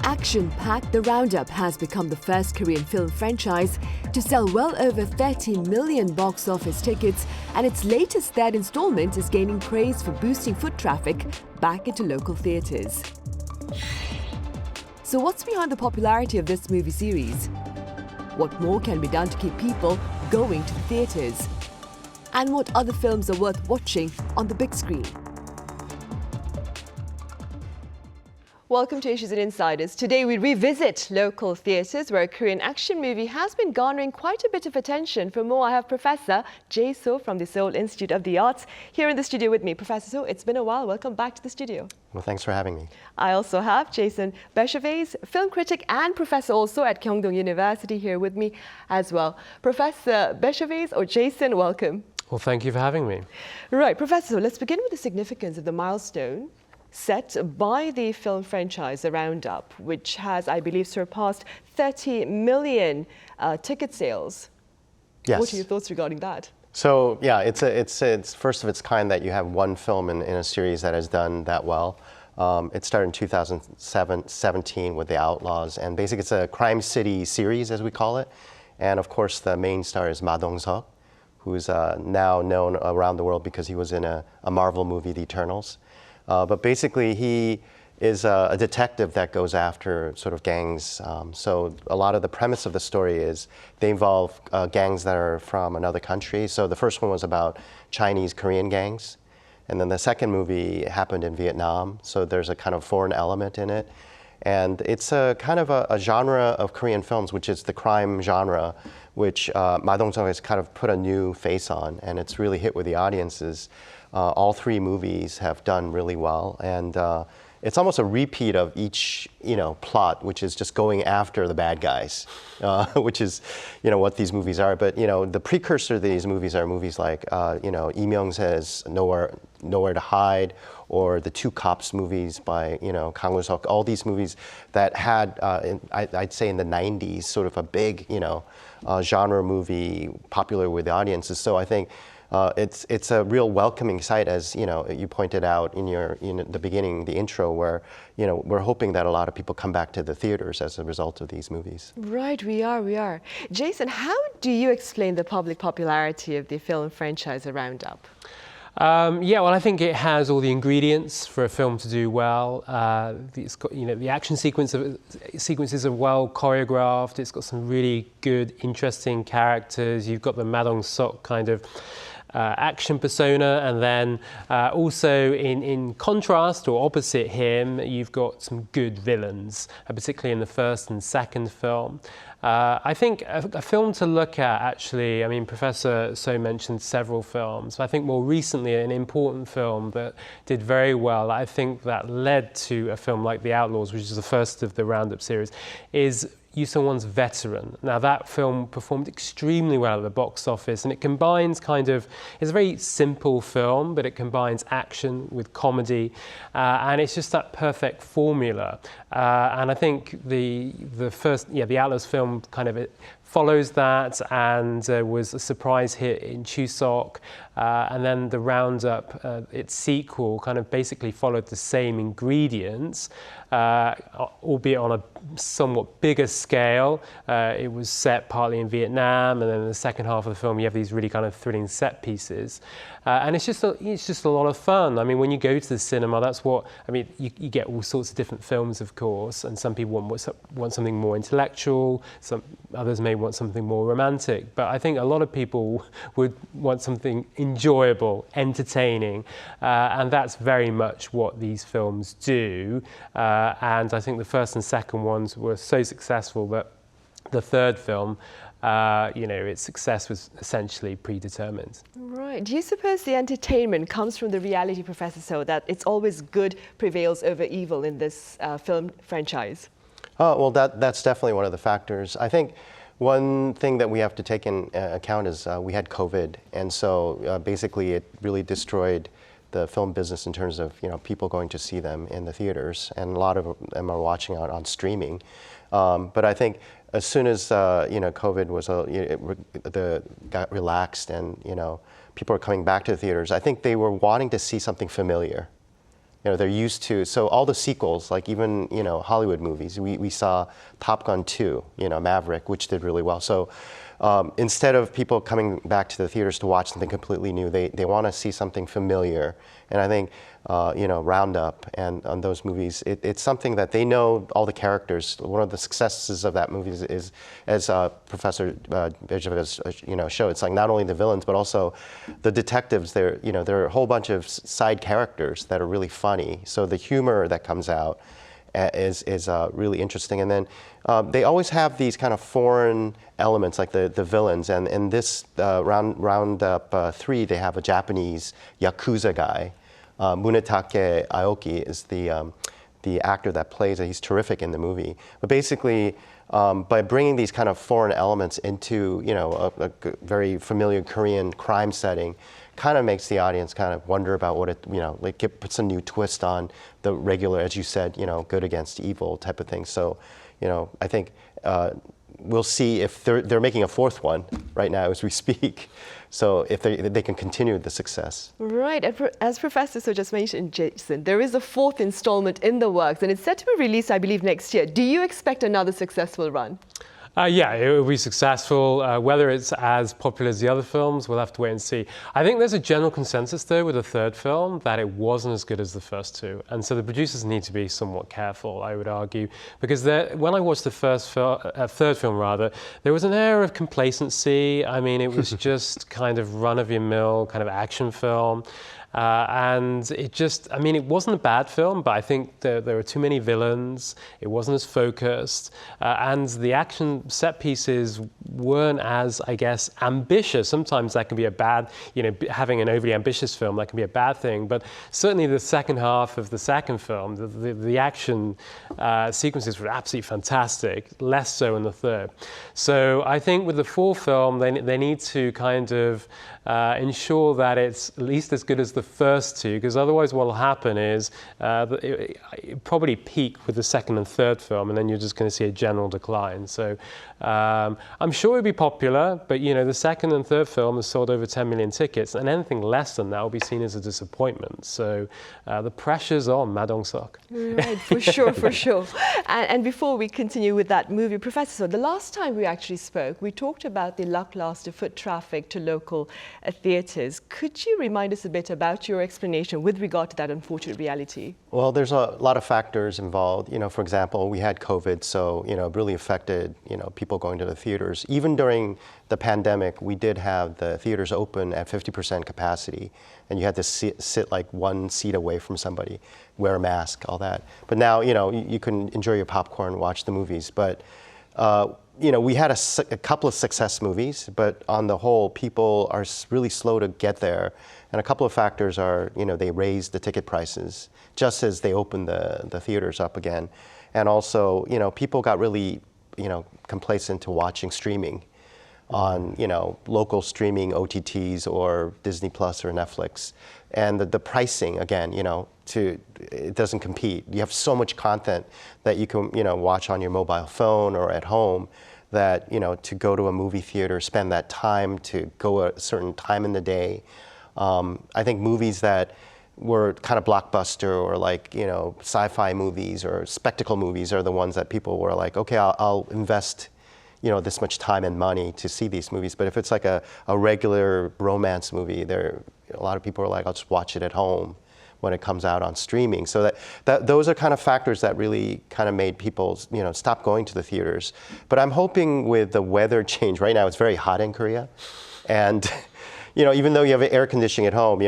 Action-packed, The Roundup has become the first Korean film franchise to sell well over 30 million box office tickets, and its latest third installment is gaining praise for boosting foot traffic back into local theatres. So what's behind the popularity of this movie series? What more can be done to keep people going to the theatres? And what other films are worth watching on the big screen? Welcome to Issues and Insiders. Today we revisit local theatres where a Korean action movie has been garnering quite a bit of attention. For more, I have Professor Jae Soh from the Seoul Institute of the Arts here in the studio with me. Professor Soh, it's been a while. Welcome back to the studio. Well, thanks for having me. I also have Jason Bechervaise, film critic and professor also at Kyungdong University here with me as well. Professor Bechervaise or Jason, welcome. Well, thank you for having me. Right, Professor, so let's begin with the significance of the milestone set by the film franchise, The Roundup, which has, I believe, surpassed 30 million ticket sales. Yes. What are your thoughts regarding that? So, yeah, it's first of its kind that you have one film in a series that has done that well. It started in 2017 with The Outlaws, and basically it's a crime city series, as we call it. And of course, the main star is Ma Dong-seok, who's now known around the world because he was in a Marvel movie, The Eternals. But basically, he is a detective that goes after sort of gangs. So a lot of the premise of the story is they involve gangs that are from another country. So the first one was about Chinese Korean gangs. And then the second movie happened in Vietnam. So there's a kind of foreign element in it. And it's a kind of a genre of Korean films, which is the crime genre, which Ma Dong-seok has kind of put a new face on. And it's really hit with the audiences. All three movies have done really well, and it's almost a repeat of each, plot, which is just going after the bad guys, which is, what these movies are. But the precursor to these movies are movies like, Lee Myung-sae's Nowhere to Hide, or the Two Cops movies by, Kang Woo-seok. All these movies that had, I'd say in the 90s, sort of a big, genre movie popular with the audiences. So I think. It's a real welcoming sight, as you pointed out in the beginning, the intro, where we're hoping that a lot of people come back to the theaters as a result of these movies. Right, we are. Jason, how do you explain the public popularity of the film franchise Roundup? Yeah, well, I think it has all the ingredients for a film to do well. It's got, the action sequences are well choreographed. It's got some really good, interesting characters. You've got the Ma Dong-seok kind of action persona, and then also in contrast or opposite him, you've got some good villains, particularly in the first and second film. I think a film to look at, actually, Professor Soh mentioned several films, but I think more recently an important film that did very well, I think that led to a film like The Outlaws, which is the first of the Roundup series, is Yoo Sung-won's Veteran. Now that film performed extremely well at the box office, and it combines it's a very simple film, but it combines action with comedy, and it's just that perfect formula. And I think the Outlaws film it follows that, and was a surprise hit in Chuseok. And then the Roundup, its sequel, basically followed the same ingredients, albeit on a somewhat bigger scale. It was set partly in Vietnam, and then in the second half of the film, you have these really thrilling set pieces. And it's just a lot of fun. When you go to the cinema, that's what, you get all sorts of different films, of course, and some people want something more intellectual, others may want something more romantic, but I think a lot of people would want something enjoyable, entertaining, and that's very much what these films do. And I think the first and second ones were so successful that the third film, its success was essentially predetermined. Right. Do you suppose the entertainment comes from the reality, Professor Soh, that it's always good prevails over evil in this film franchise? Well, that's definitely one of the factors. I think one thing that we have to take in account is we had COVID, and so basically it really destroyed the film business in terms of people going to see them in the theaters, and a lot of them are watching out on streaming. But I think as soon as COVID was got relaxed, and people are coming back to the theaters, I think they were wanting to see something familiar. they're used to, so all the sequels, like even, Hollywood movies, we saw Top Gun 2, Maverick, which did really well. So instead of people coming back to the theaters to watch something completely new, they want to see something familiar. And I think, Roundup and on those movies, it's something that they know all the characters. One of the successes of that movie is as Professor Jae showed, it's like not only the villains, but also the detectives. There are a whole bunch of side characters that are really funny. So the humor that comes out is really interesting. And then they always have these kind of foreign elements, like the villains. And in this Roundup 3, they have a Japanese Yakuza guy. Munetake Aoki is the actor that plays it. He's terrific in the movie. But basically, by bringing these kind of foreign elements into a very familiar Korean crime setting, kind of makes the audience kind of wonder about what it, like it puts a new twist on the regular, as you said, good against evil type of thing. So, I think we'll see if they're making a fourth one right now as we speak. So if they can continue the success. Right. As Professor Soh just mentioned, Jason, there is a fourth installment in the works, and it's set to be released, I believe, next year. Do you expect another successful run? Yeah, it will be successful. Whether it's as popular as the other films, we'll have to wait and see. I think there's a general consensus, though, with the third film that it wasn't as good as the first two. And so the producers need to be somewhat careful, I would argue, because when I watched the third film, there was an air of complacency. I mean, it was just kind of run-of-your-mill kind of action film. And it wasn't a bad film, but I think there were too many villains. It wasn't as focused, and the action set pieces weren't as, I guess, ambitious. Sometimes that can be a bad, having an overly ambitious film, that can be a bad thing. But certainly the second half of the second film, the action sequences were absolutely fantastic, less so in the third. So I think with the fourth film, they need to kind of ensure that it's at least as good as the first two, because otherwise what will happen is it probably peak with the second and third film, and then you're just going to see a general decline. So I'm sure it'll be popular, but the second and third film has sold over 10 million tickets, and anything less than that will be seen as a disappointment. So the pressure's on Ma Dong-seok. Right, for sure, for sure. And before we continue with that movie, Professor Soh, the last time we actually spoke, we talked about the lackluster foot traffic to local theatres. Could you remind us a bit about your explanation with regard to that unfortunate reality? Well, there's a lot of factors involved. For example, we had COVID, so it really affected people going to the theaters. Even during the pandemic, we did have the theaters open at 50% capacity, and you had to sit like one seat away from somebody, wear a mask, all that. But now, you can enjoy your popcorn, watch the movies. But we had a couple of success movies, but on the whole, people are really slow to get there. And a couple of factors are, they raised the ticket prices just as they opened the theaters up again. And also, people got really, complacent to watching streaming on, local streaming OTTs or Disney Plus or Netflix. And the pricing, again, it doesn't compete. You have so much content that you can, watch on your mobile phone or at home that, to go to a movie theater, spend that time to go a certain time in the day. I think movies that were kind of blockbuster or like, sci-fi movies or spectacle movies are the ones that people were like, okay, I'll invest, this much time and money to see these movies. But if it's like a regular romance movie, a lot of people are like, I'll just watch it at home when it comes out on streaming. So those are kind of factors that really kind of made people, stop going to the theaters. But I'm hoping with the weather change, right now it's very hot in Korea. And even though you have air conditioning at home,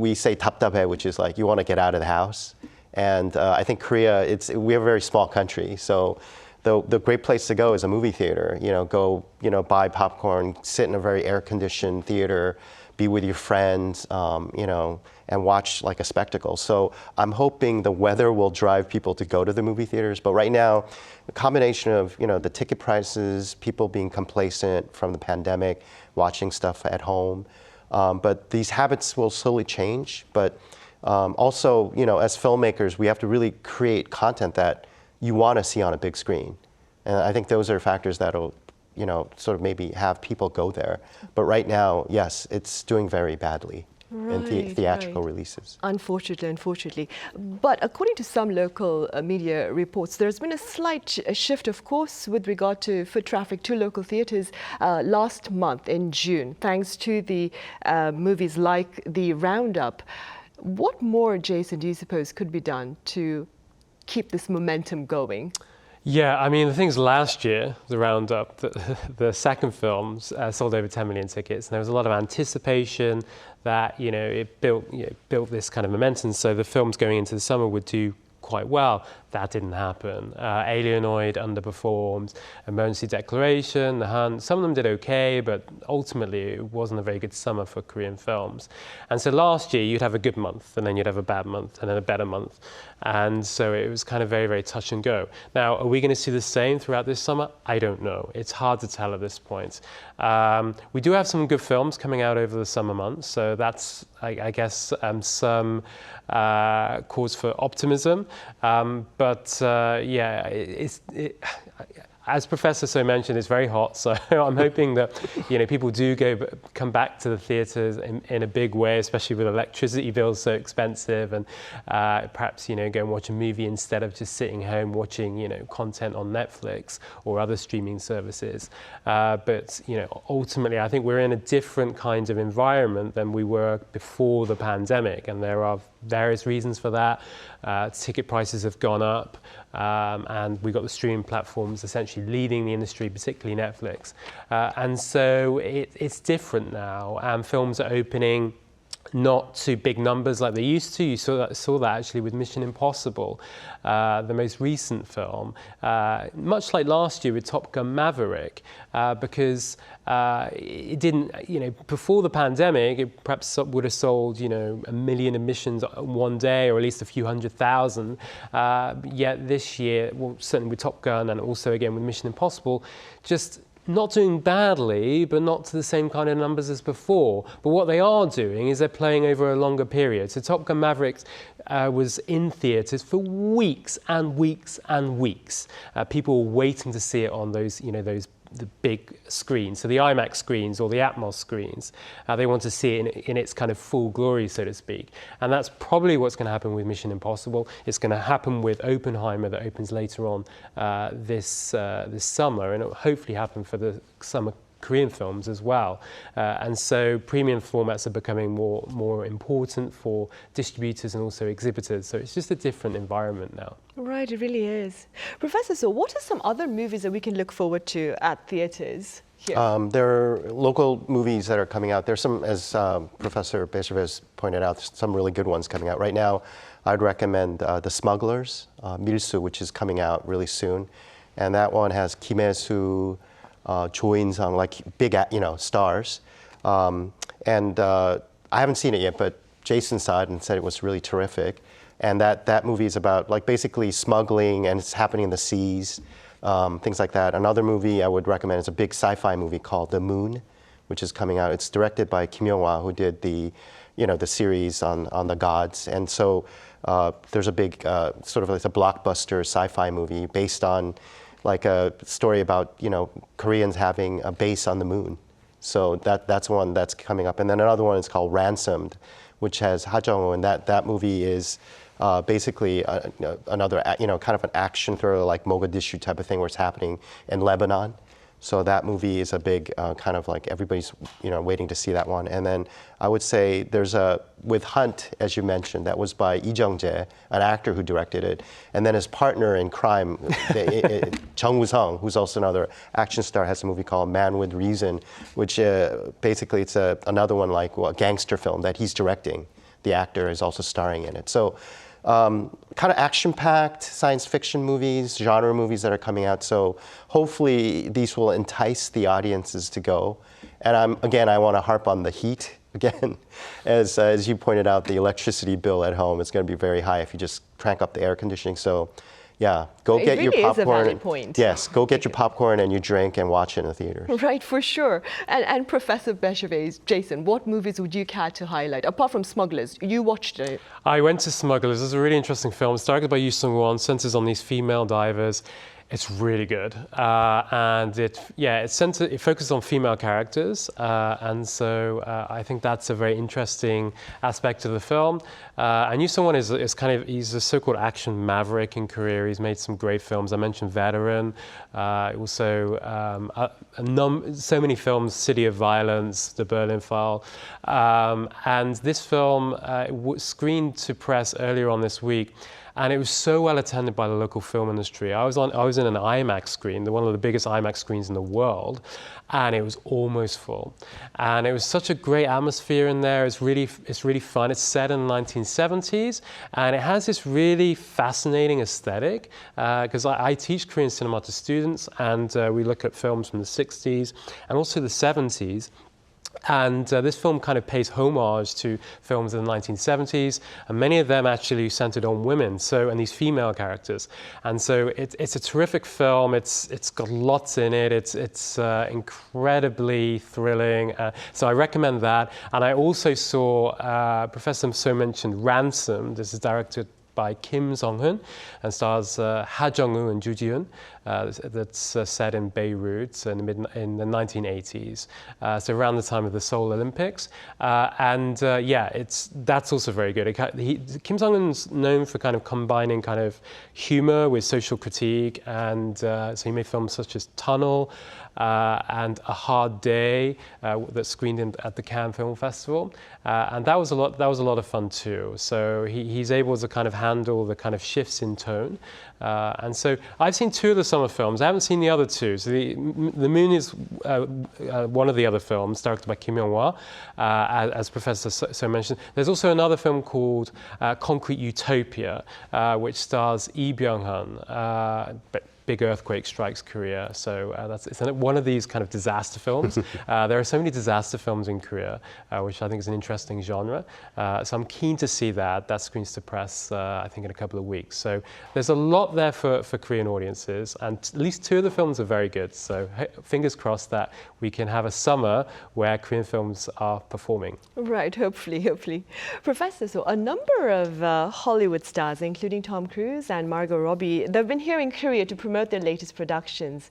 we say 답답해, which is like you want to get out of the house. And I think Korea, we have a very small country, so the great place to go is a movie theater. Go, buy popcorn, sit in a very air-conditioned theater, be with your friends, and watch like a spectacle. So I'm hoping the weather will drive people to go to the movie theaters. But right now, the combination of the ticket prices, people being complacent from the pandemic, watching stuff at home. But these habits will slowly change. But also, as filmmakers, we have to really create content that you want to see on a big screen. And I think those are factors that'll, sort of maybe have people go there. But right now, yes, it's doing very badly. in Right, theatrical right. releases. Unfortunately. But according to some local media reports, there's been a slight shift, of course, with regard to foot traffic to local theatres last month in June, thanks to the movies like the Roundup. What more, Jason, do you suppose could be done to keep this momentum going? Yeah, I mean, the things last year, the Roundup, the second films sold over 10 million tickets, and there was a lot of anticipation that, it built this kind of momentum, so the films going into the summer would do quite well. That didn't happen. Alienoid underperformed, Emergency Declaration, The Hunt, some of them did okay, but ultimately it wasn't a very good summer for Korean films. And so last year you'd have a good month, and then you'd have a bad month, and then a better month. And so it was kind of very, very touch and go. Now, are we going to see the same throughout this summer? I don't know. It's hard to tell at this point. We do have some good films coming out over the summer months, so that's, I guess, some cause for optimism. As Professor Soh mentioned, it's very hot, so I'm hoping that people do come back to the theatres in a big way, especially with electricity bills so expensive, and perhaps go and watch a movie instead of just sitting home watching content on Netflix or other streaming services. But ultimately, I think we're in a different kind of environment than we were before the pandemic, and there are various reasons for that. Ticket prices have gone up, and we've got the streaming platforms essentially leading the industry, particularly Netflix. And so it's different now, and films are opening not to big numbers like they used to. You saw that actually with Mission Impossible, the most recent film, much like last year with Top Gun Maverick, because it didn't, before the pandemic, it perhaps would have sold, 1 million admissions one day, or at least a few 100,000. Yet this year, well, certainly with Top Gun and also again with Mission Impossible, just not doing badly, but not to the same kind of numbers as before. But what they are doing is they're playing over a longer period. So Top Gun Maverick was in theatres for weeks and weeks and weeks. People were waiting to see it on those, the big screens, so the IMAX screens or the Atmos screens. They want to see it in its kind of full glory, so to speak. And that's probably what's going to happen with Mission Impossible. It's going to happen with Oppenheimer, that opens later on this summer, and it will hopefully happen for the summer Korean films as well. And so premium formats are becoming more important for distributors and also exhibitors. So it's just a different environment now. Right, it really is. Professor Soh, what are some other movies that we can look forward to at theatres here? There are local movies that are coming out. There's some, as Professor Bechervaise pointed out, some really good ones coming out. Right now, I'd recommend The Smugglers, 밀수, which is coming out really soon. And that one has Kim Hae-soo, Jo In-sung, like big, stars. And I haven't seen it yet, but Jason saw it and said it was really terrific. And that movie is about basically smuggling, and it's happening in the seas, things like that. Another movie I would recommend is a big sci-fi movie called The Moon, which is coming out. It's directed by Kim Young-hwa, who did the series on the gods. And so there's a big sort of like a blockbuster sci-fi movie based on like a story about Koreans having a base on the moon. So that's one that's coming up. And then another one is called Ransomed, which has Ha Jung-woo, and that movie is basically another kind of an action thriller like Mogadishu type of thing, where it's happening in Lebanon. So that movie is a big kind of like everybody's waiting to see that one. And then I would say there's with Hunt, as you mentioned, that was by Lee Jung-jae, an actor who directed it, and then his partner in crime, Jung Woo-sung, who's also another action star, has a movie called Man with Reason, which basically it's another one like a gangster film that he's directing. The actor is also starring in it. So kind of action-packed science fiction movies, genre movies that are coming out. So hopefully these will entice the audiences to go. And I want to harp on the heat again. As you pointed out, the electricity bill at home is going to be very high if you just crank up the air conditioning. So yeah, go get your popcorn. It really is a valid point. Yes, go get your popcorn and your drink and watch it in the theater. Right, for sure. And Professor Bechervaise, Jason, what movies would you care to highlight? Apart from Smugglers, you watched it. I went to Smugglers. It's a really interesting film. It's directed by Yoo Sung-won, centers on these female divers. It's really good, and it focuses on female characters, and so I think that's a very interesting aspect of the film. And Yoo Sung-won is he's a so-called action maverick in Korea. He's made some great films. I mentioned Veteran, also so many films, City of Violence, The Berlin File, and this film was screened to press earlier on this week. And it was so well attended by the local film industry. I was in an IMAX screen, one of the biggest IMAX screens in the world, and it was almost full. And it was such a great atmosphere in there. It's really fun. It's set in the 1970s, and it has this really fascinating aesthetic. Because I teach Korean cinema to students, and we look at films from the 60s and also the 70s. And this film kind of pays homage to films in the 1970s, and many of them actually centered on women, and these female characters. And so it's a terrific film. It's got lots in it. It's incredibly thrilling. So I recommend that. And I also saw Professor Jae Soh mentioned Ransom. This is directed by Kim Song-hun and stars Ha Jung-woo and Joo Ji-hoon. That's set in Beirut in the 1980s, so around the time of the Seoul Olympics. That's also very good. Kim Song-hun's known for kind of combining kind of humor with social critique, and so he made films such as Tunnel and A Hard Day that screened at the Cannes Film Festival, and that was a lot of fun too. So he's able to kind of handle the kind of shifts in tone. And so I've seen two of the summer films. I haven't seen the other two. So The Moon is one of the other films, directed by Kim Young-hwa, as Professor So mentioned. There's also another film called Concrete Utopia, which stars Lee Byung-hun. Big earthquake strikes Korea, so it's one of these kind of disaster films. There are so many disaster films in Korea, which I think is an interesting genre. So I'm keen to see that. That screens to press, I think, in a couple of weeks. So there's a lot there for Korean audiences, and at least two of the films are very good. So fingers crossed that we can have a summer where Korean films are performing. Right, hopefully. Professor, so a number of Hollywood stars, including 톰크루즈 and Mago로비, they've been here in Korea to promote their latest productions.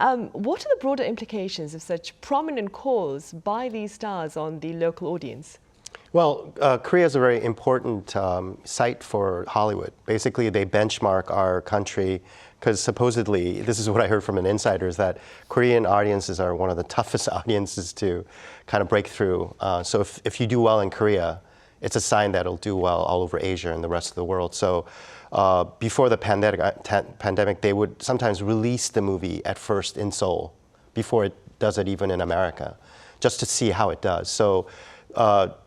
What are the broader implications of such prominent calls by these stars on the local audience? Well, Korea is a very important site for Hollywood. Basically, they benchmark our country because supposedly, this is what I heard from an insider, is that Korean audiences are one of the toughest audiences to kind of break through. So if you do well in Korea, it's a sign that it'll do well all over Asia and the rest of the world. So before the pandemic, they would sometimes release the movie at first in Seoul before it does it even in America, just to see how it does. So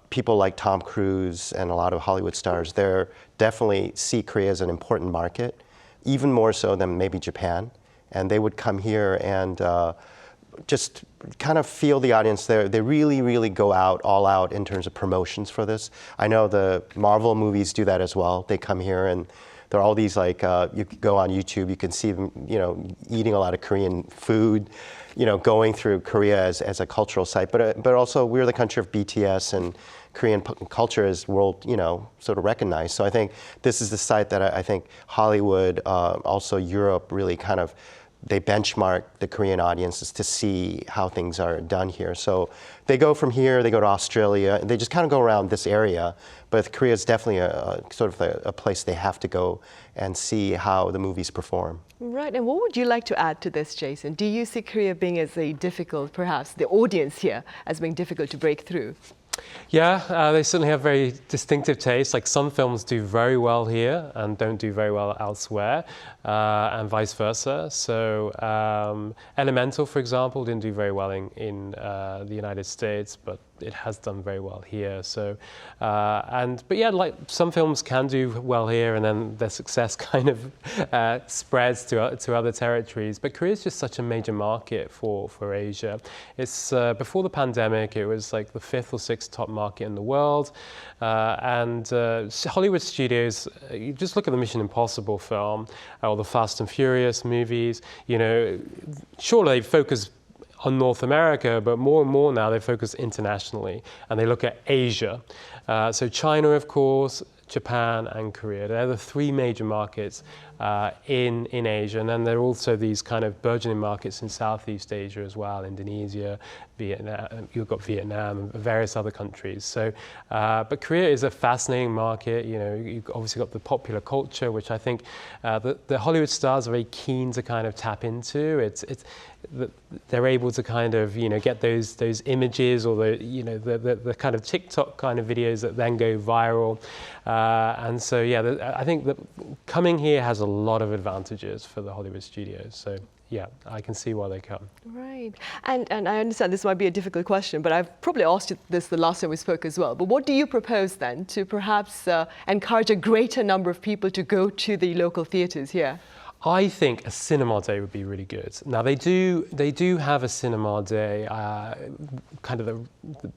people like Tom Cruise and a lot of Hollywood stars, they definitely see Korea as an important market, even more so than maybe Japan. And they would come here and just kind of feel the audience there. They really go all out in terms of promotions for this. I know the Marvel movies do that as well. They come here and there are all these you go on YouTube, you can see them, eating a lot of Korean food, going through Korea as a cultural site. But also we're the country of BTS, and Korean culture is world, sort of recognized. So I think this is the site that I think Hollywood, also Europe, really kind of they benchmark the Korean audiences to see how things are done here. So they go from here, they go to Australia, and they just kind of go around this area. But Korea is definitely a place they have to go and see how the movies perform. Right, and what would you like to add to this, Jason? Do you see Korea being as a difficult, perhaps the audience here, as being difficult to break through? Yeah, they certainly have very distinctive tastes. Like some films do very well here and don't do very well elsewhere, and vice versa. So Elemental, for example, didn't do very well in the United States, but it has done very well here. So, but yeah, like some films can do well here, and then their success kind of spreads to other territories. But Korea is just such a major market for Asia. It's before the pandemic, it was like the 5th or 6th top market in the world, and Hollywood studios. You just look at the Mission Impossible film or the Fast and Furious movies. Sure they focus on North America, but more and more now they focus internationally and they look at Asia. So China, of course, Japan and Korea. They're the 3 major markets in Asia. And then there are also these kind of burgeoning markets in Southeast Asia as well, Indonesia, Vietnam, you've got Vietnam and various other countries. So, but Korea is a fascinating market. You know, you've obviously got the popular culture, which I think the Hollywood stars are very keen to kind of tap into. They're able to kind of, you know, get those images or the kind of TikTok kind of videos that then go viral. And so, yeah, I think that coming here has a lot of advantages for the Hollywood studios. So, yeah, I can see why they come. Right. And I understand this might be a difficult question, but I've probably asked you this the last time we spoke as well. But what do you propose then to perhaps encourage a greater number of people to go to the local theatres here? I think a cinema day would be really good. Now they do have a cinema day, kind of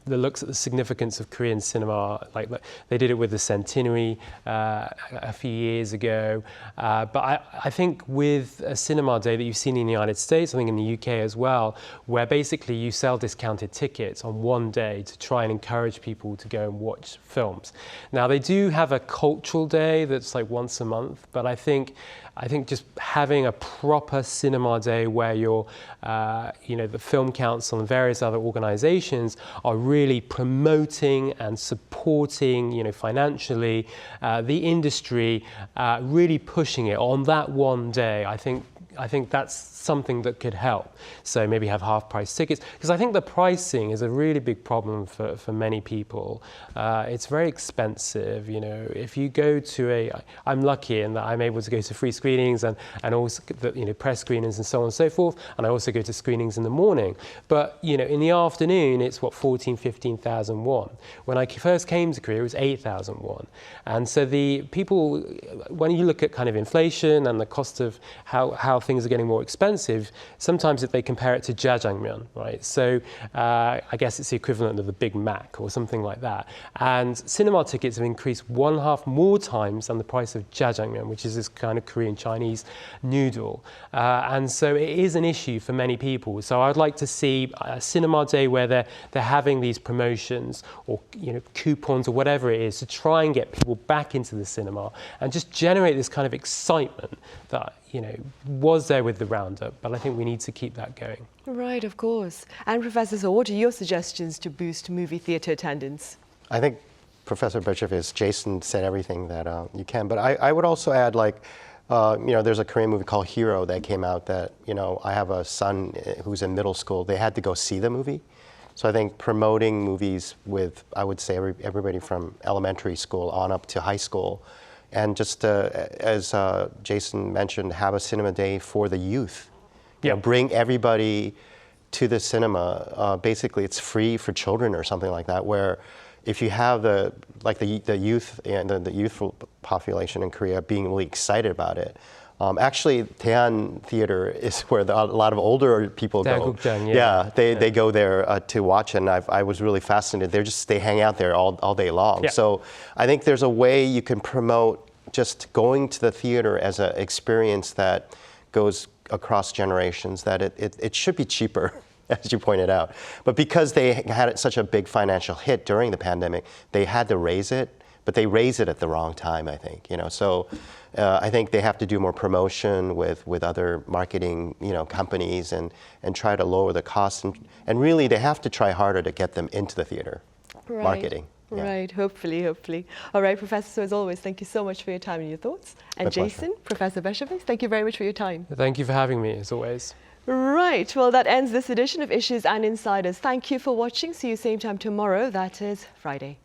that looks at the significance of Korean cinema. Like they did it with the centenary a few years ago. But I think with a cinema day that you've seen in the United States, I think in the UK as well, where basically you sell discounted tickets on one day to try and encourage people to go and watch films. Now they do have a cultural day that's like once a month, but I think just having a proper cinema day where you're, the Film Council and various other organizations are really promoting and supporting, financially, the industry, really pushing it on that one day, I think that's something that could help. So maybe have half-price tickets, because I think the pricing is a really big problem for many people. It's very expensive. If you go to I'm lucky in that I'm able to go to free screenings and also press screenings and so on and so forth, and I also go to screenings in the morning. But in the afternoon it's 14,000-15,000 won. When I first came to Korea, it was 8,000 won. And so the people, when you look at kind of inflation and the cost of how things are getting more expensive, sometimes if they compare it to jjajangmyeon, right? So I guess it's the equivalent of the Big Mac or something like that. And cinema tickets have increased 1.5 more times than the price of jjajangmyeon, which is this kind of Korean Chinese noodle. And so it is an issue for many people. So I'd like to see a cinema day where they're having these promotions or coupons or whatever it is to try and get people back into the cinema and just generate this kind of excitement that was there with the Roundup, but I think we need to keep that going. Right, of course. And Professor Soh, what are your suggestions to boost movie theatre attendance? I think Professor Bechervaise, Jason said everything that you can, but I would also add, there's a Korean movie called Hero that came out that, I have a son who's in middle school. They had to go see the movie. So I think promoting movies with, I would say, everybody from elementary school on up to high school, and just as Jason mentioned, have a cinema day for the youth. Bring everybody to the cinema. Basically, it's free for children or something like that. Where if you have the youth and the youthful population in Korea being really excited about it. Actually, Daehan Theater is where a lot of older people go. They go there to watch, and I was really fascinated. They hang out there all day long. Yeah. So I think there's a way you can promote just going to the theater as an experience that goes across generations, that it should be cheaper, as you pointed out. But because they had such a big financial hit during the pandemic, they had to raise it, but they raised it at the wrong time, I think. So I think they have to do more promotion with other marketing companies and try to lower the costs. And really, they have to try harder to get them into the theater marketing. Yeah. Right, hopefully. All right, Professor Soh, as always, thank you so much for your time and your thoughts. And Jason, Professor Bechervaise, thank you very much for your time. Thank you for having me, as always. Right, well, that ends this edition of Issues and Insiders. Thank you for watching. See you same time tomorrow. That is Friday.